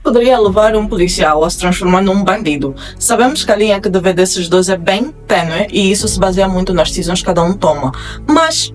poderia levar um policial a se transformar num bandido? Sabemos que a linha que divide esses dois é bem tênue e isso se baseia muito nas decisões que cada um toma. Mas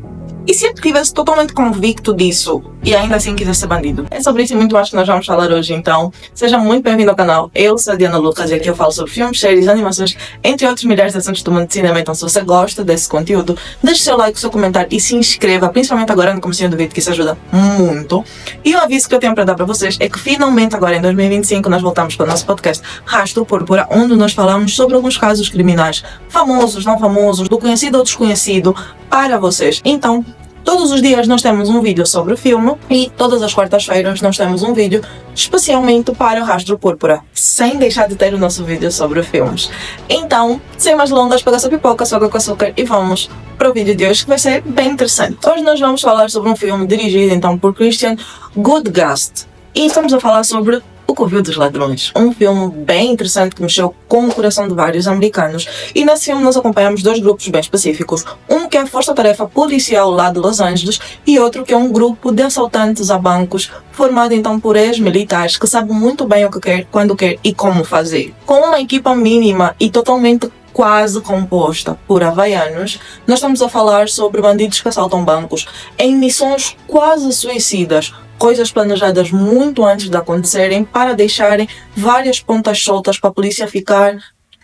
e se ele estivesse totalmente convicto disso e ainda assim quisesse ser bandido? É sobre isso e muito mais que nós vamos falar hoje, então seja muito bem-vindo ao canal. Eu sou a Diana Lucas e aqui eu falo sobre filmes, séries, animações, entre outros milhares de assuntos do mundo de cinema. Então se você gosta desse conteúdo, deixe seu like, seu comentário e se inscreva, principalmente agora no comecinho do vídeo, que isso ajuda muito. E o aviso que eu tenho para dar para vocês é que finalmente agora em 2025 nós voltamos para o nosso podcast Rastro Púrpura, onde nós falamos sobre alguns casos criminais, famosos, não famosos, do conhecido ou desconhecido, para vocês. Então, todos os dias nós temos um vídeo sobre o filme e todas as quartas-feiras nós temos um vídeo especialmente para o Rastro Púrpura, sem deixar de ter o nosso vídeo sobre filmes. Então, sem mais delongas, pega essa pipoca, soga com açúcar e vamos para o vídeo de hoje, que vai ser bem interessante. Hoje nós vamos falar sobre um filme dirigido então por Christian Goodgast e estamos a falar sobre O Covil dos Ladrões, um filme bem interessante que mexeu com o coração de vários americanos. E nesse filme nós acompanhamos dois grupos bem específicos, um que é a Força-Tarefa Policial lá de Los Angeles e outro que é um grupo de assaltantes a bancos formado então por ex-militares que sabem muito bem o que quer, quando quer e como fazer. Com uma equipa mínima e totalmente quase composta por havaianos, nós estamos a falar sobre bandidos que assaltam bancos em missões quase suicidas, coisas planejadas muito antes de acontecerem para deixarem várias pontas soltas para a polícia ficar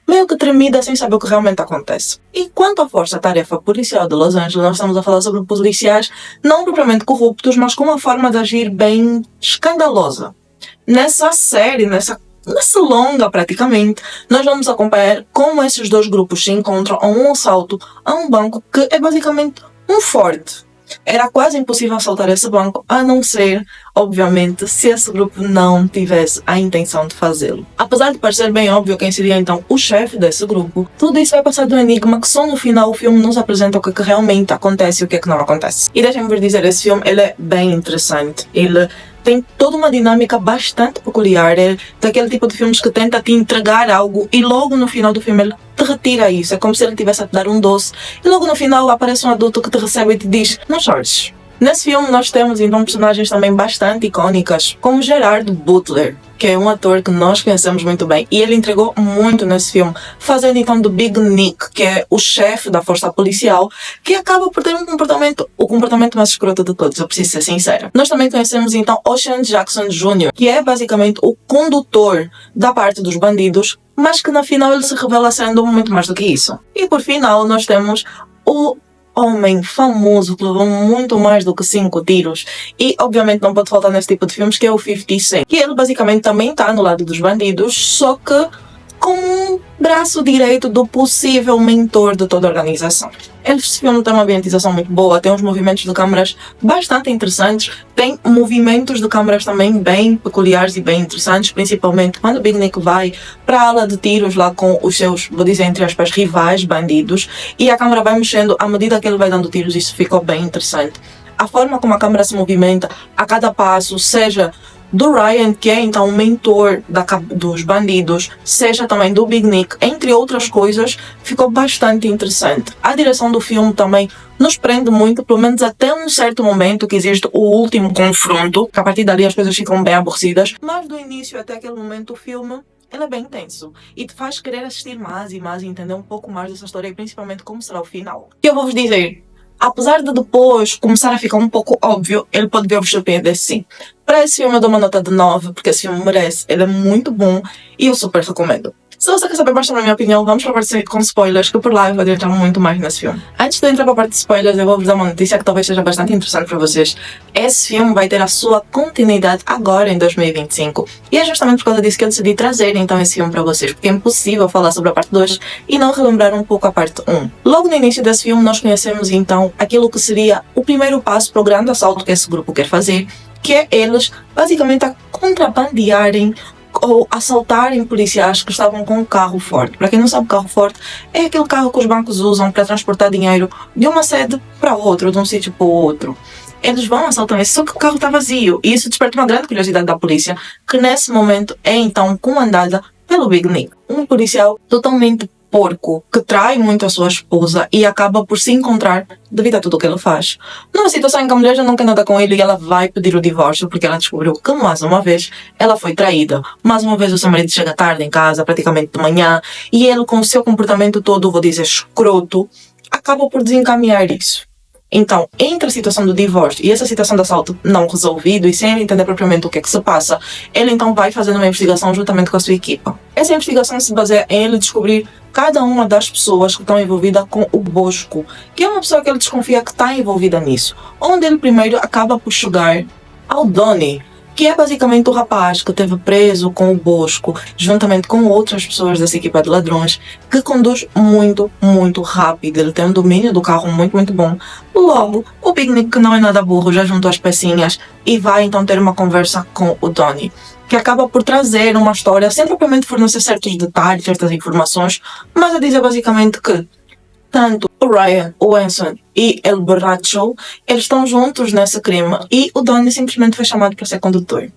meio que tremida sem saber o que realmente acontece. E quanto à Força-Tarefa Policial de Los Angeles, nós estamos a falar sobre policiais não propriamente corruptos, mas com uma forma de agir bem escandalosa. Nessa série, nessa longa praticamente, nós vamos acompanhar como esses dois grupos se encontram a um assalto a um banco que é basicamente um forte. Era quase impossível assaltar esse banco, a não ser, obviamente, se esse grupo não tivesse a intenção de fazê-lo. Apesar de parecer bem óbvio quem seria então o chefe desse grupo, tudo isso vai passar de um enigma que só no final o filme nos apresenta o que realmente acontece e o que é que não acontece. E deixem-me dizer, esse filme ele é bem interessante. Ele tem toda uma dinâmica bastante peculiar. É daquele tipo de filmes que tenta te entregar algo e logo no final do filme ele te retira isso. É como se ele tivesse a te dar um doce e logo no final aparece um adulto que te recebe e te diz: não chores. Nesse filme nós temos então personagens também bastante icónicas, como Gerard Butler, que é um ator que nós conhecemos muito bem e ele entregou muito nesse filme, fazendo então do Big Nick, que é o chefe da força policial, que acaba por ter o comportamento mais escroto de todos, eu preciso ser sincera. Nós também conhecemos então Ocean Jackson Jr., que é basicamente o condutor da parte dos bandidos, mas que na final ele se revela sendo muito mais do que isso. E por final nós temos o homem famoso que levou muito mais do que 5 tiros e obviamente não pode faltar nesse tipo de filmes, que é o 50 Cent, que ele basicamente também está no lado dos bandidos, só que com um braço direito do possível mentor de toda a organização. Esse filme tem uma ambientização muito boa, tem uns movimentos de câmeras bastante interessantes, tem movimentos de câmeras também bem peculiares e bem interessantes, principalmente quando o Big Nick vai para a ala de tiros lá com os seus, vou dizer entre aspas, rivais bandidos, e a câmera vai mexendo à medida que ele vai dando tiros. Isso ficou bem interessante. A forma como a câmera se movimenta a cada passo, seja do Ryan, que é então o mentor dos bandidos, seja também do Big Nick, entre outras coisas, ficou bastante interessante. A direção do filme também nos prende muito, pelo menos até um certo momento que existe o último confronto, que a partir dali as coisas ficam bem aborrecidas, mas do início até aquele momento o filme ele é bem intenso e te faz querer assistir mais e mais e entender um pouco mais dessa história e principalmente como será o final. E eu vou vos dizer, apesar de depois começar a ficar um pouco óbvio, ele pode vir a vos surpreender sim. Para esse filme eu dou uma nota de 9, porque esse filme merece, ele é muito bom e eu super recomendo. Se você quer saber mais sobre a minha opinião, vamos para a parte com spoilers, que por lá eu vou adiantar muito mais nesse filme. Antes de eu entrar para a parte de spoilers, eu vou vos dar uma notícia que talvez seja bastante interessante para vocês. Esse filme vai ter a sua continuidade agora em 2025. E é justamente por causa disso que eu decidi trazer então esse filme para vocês, porque é impossível falar sobre a parte 2 e não relembrar um pouco a parte 1. Logo no início desse filme nós conhecemos então aquilo que seria o primeiro passo para o grande assalto que esse grupo quer fazer, que é eles basicamente a contrabandearem ou assaltarem policiais que estavam com um carro forte. Para quem não sabe, carro forte é aquele carro que os bancos usam para transportar dinheiro de uma sede para outra, de um sítio para o outro. Eles vão assaltar esse, só que o carro está vazio. E isso desperta uma grande curiosidade da polícia, que nesse momento é então comandada pelo Big Nick, um policial totalmente porco que trai muito a sua esposa e acaba por se encontrar devido a tudo o que ele faz. Numa situação em que a mulher já não quer nada com ele e ela vai pedir o divórcio porque ela descobriu que mais uma vez ela foi traída. Mais uma vez o seu marido chega tarde em casa, praticamente de manhã, e ele com o seu comportamento todo, vou dizer, escroto, acaba por desencaminhar isso. Então, entre a situação do divórcio e essa situação de assalto não resolvido e sem entender propriamente o que é que se passa, ele então vai fazendo uma investigação juntamente com a sua equipa. Essa investigação se baseia em ele descobrir cada uma das pessoas que estão envolvidas com o Bosco, que é uma pessoa que ele desconfia que está envolvida nisso. Onde ele primeiro acaba por chegar ao Donnie, que é basicamente o rapaz que esteve preso com o Bosco, juntamente com outras pessoas dessa equipa de ladrões, que conduz muito, muito rápido. Ele tem um domínio do carro muito, muito bom. Logo, o Big Nick, que não é nada burro, já juntou as pecinhas e vai então ter uma conversa com o Donnie, que acaba por trazer uma história, sem propriamente fornecer certos detalhes, certas informações, mas a dizer basicamente que tanto o Ryan, o Anson e El Borracho, eles estão juntos nesse crime e o Donnie simplesmente foi chamado para ser condutor.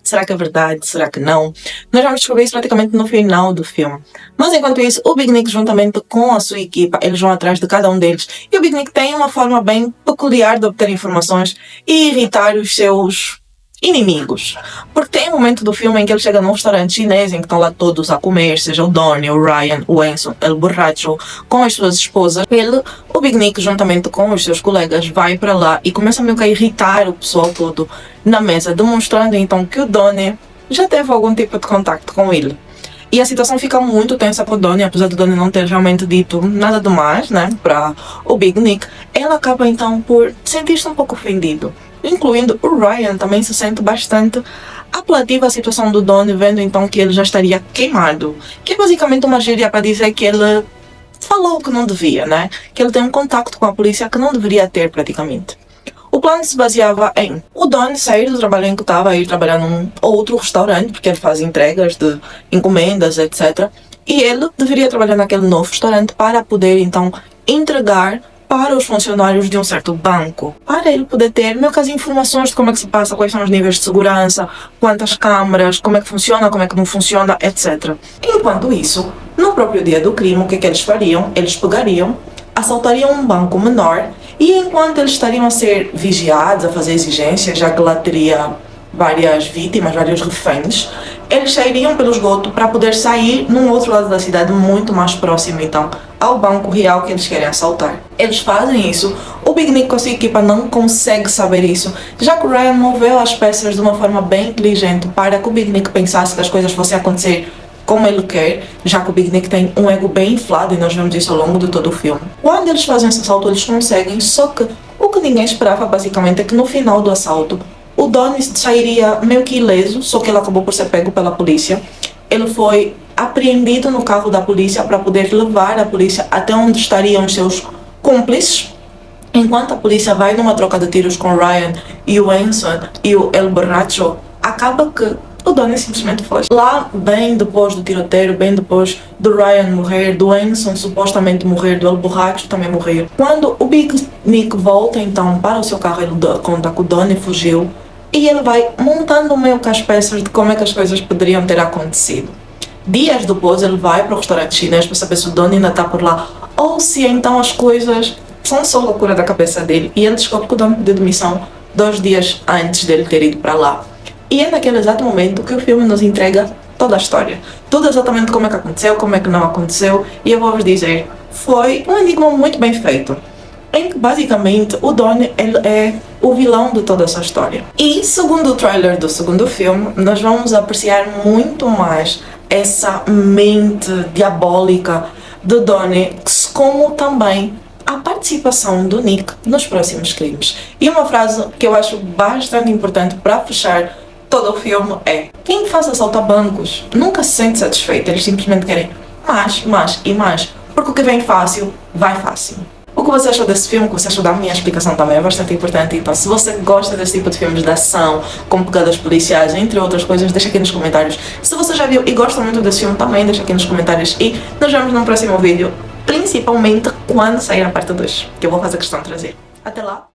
Será que é verdade? Será que não? Nós vamos descobrir isso praticamente no final do filme. Mas enquanto isso, o Big Nick, juntamente com a sua equipa, eles vão atrás de cada um deles. E o Big Nick tem uma forma bem peculiar de obter informações e irritar os seus inimigos. Porque tem um momento do filme em que ele chega num restaurante chinês em que estão lá todos a comer, seja o Donnie, o Ryan, o Anson, El Borracho, com as suas esposas. O Big Nick, juntamente com os seus colegas, vai para lá e começa meio que a irritar o pessoal todo na mesa, demonstrando então que o Donnie já teve algum tipo de contacto com ele. E a situação fica muito tensa para o Donnie, apesar do Donnie não ter realmente dito nada demais, né, para o Big Nick. Ela acaba então por sentir-se um pouco ofendido. Incluindo o Ryan também se sente bastante apelativa à situação do Donnie, vendo então que ele já estaria queimado. Que é basicamente uma gíria para dizer que ele falou o que não devia, né? Que ele tem um contato com a polícia que não deveria ter praticamente. O plano se baseava em o Donnie sair do trabalho em que estava e ir trabalhar num outro restaurante, porque ele faz entregas de encomendas, etc. E ele deveria trabalhar naquele novo restaurante para poder então entregar para os funcionários de um certo banco, para ele poder ter meio que as informações de como é que se passa, quais são os níveis de segurança, quantas câmaras, como é que funciona, como é que não funciona, etc. Enquanto isso, no próprio dia do crime, o que é que eles fariam? Eles pegariam, assaltariam um banco menor e enquanto eles estariam a ser vigiados, a fazer exigências, já que lá teria várias vítimas, vários reféns, eles sairiam pelo esgoto para poder sair num outro lado da cidade muito mais próximo então ao banco real que eles querem assaltar. Eles fazem isso, o Big Nick com a sua equipa não consegue saber isso, já que o Ryan moveu as peças de uma forma bem inteligente para que o Big Nick pensasse que as coisas fossem acontecer como ele quer, já que o Big Nick tem um ego bem inflado e nós vemos isso ao longo de todo o filme. Quando eles fazem esse assalto, eles conseguem, só que o que ninguém esperava basicamente é que no final do assalto o Donnie sairia meio que ileso, só que ele acabou por ser pego pela polícia. Ele foi apreendido no carro da polícia para poder levar a polícia até onde estariam os seus cúmplices. Enquanto a polícia vai numa troca de tiros com o Ryan e o Anson e o El Borracho, acaba que o Donnie simplesmente foge. Lá, bem depois do tiroteio, bem depois do Ryan morrer, do Anson supostamente morrer, do El Borracho também morrer. Quando o Big Nick volta então para o seu carro, ele conta que o Donnie fugiu e ele vai montando meio que as peças de como é que as coisas poderiam ter acontecido. Dias depois ele vai para o restaurante chinês para saber se o Donnie ainda está por lá ou se então as coisas são só loucura da cabeça dele, e ele descobre que o Donnie pediu demissão 2 dias antes dele ter ido para lá. E é naquele exato momento que o filme nos entrega toda a história. Tudo exatamente como é que aconteceu, como é que não aconteceu, e eu vou vos dizer, foi um enigma muito bem feito, em que basicamente o Donnie ele é o vilão de toda essa história. E segundo o trailer do segundo filme, nós vamos apreciar muito mais essa mente diabólica do Donnie, como também a participação do Nick nos próximos crimes. E uma frase que eu acho bastante importante para fechar todo o filme é: quem faz assalto a bancos nunca se sente satisfeito, eles simplesmente querem mais e mais, porque o que vem fácil, vai fácil. O que você achou desse filme, o que você achou da minha explicação também é bastante importante. Então, se você gosta desse tipo de filmes de ação, com pegadas policiais, entre outras coisas, deixa aqui nos comentários. Se você já viu e gosta muito desse filme, também deixa aqui nos comentários. E nos vemos no próximo vídeo, principalmente quando sair a parte 2, que eu vou fazer questão de trazer. Até lá!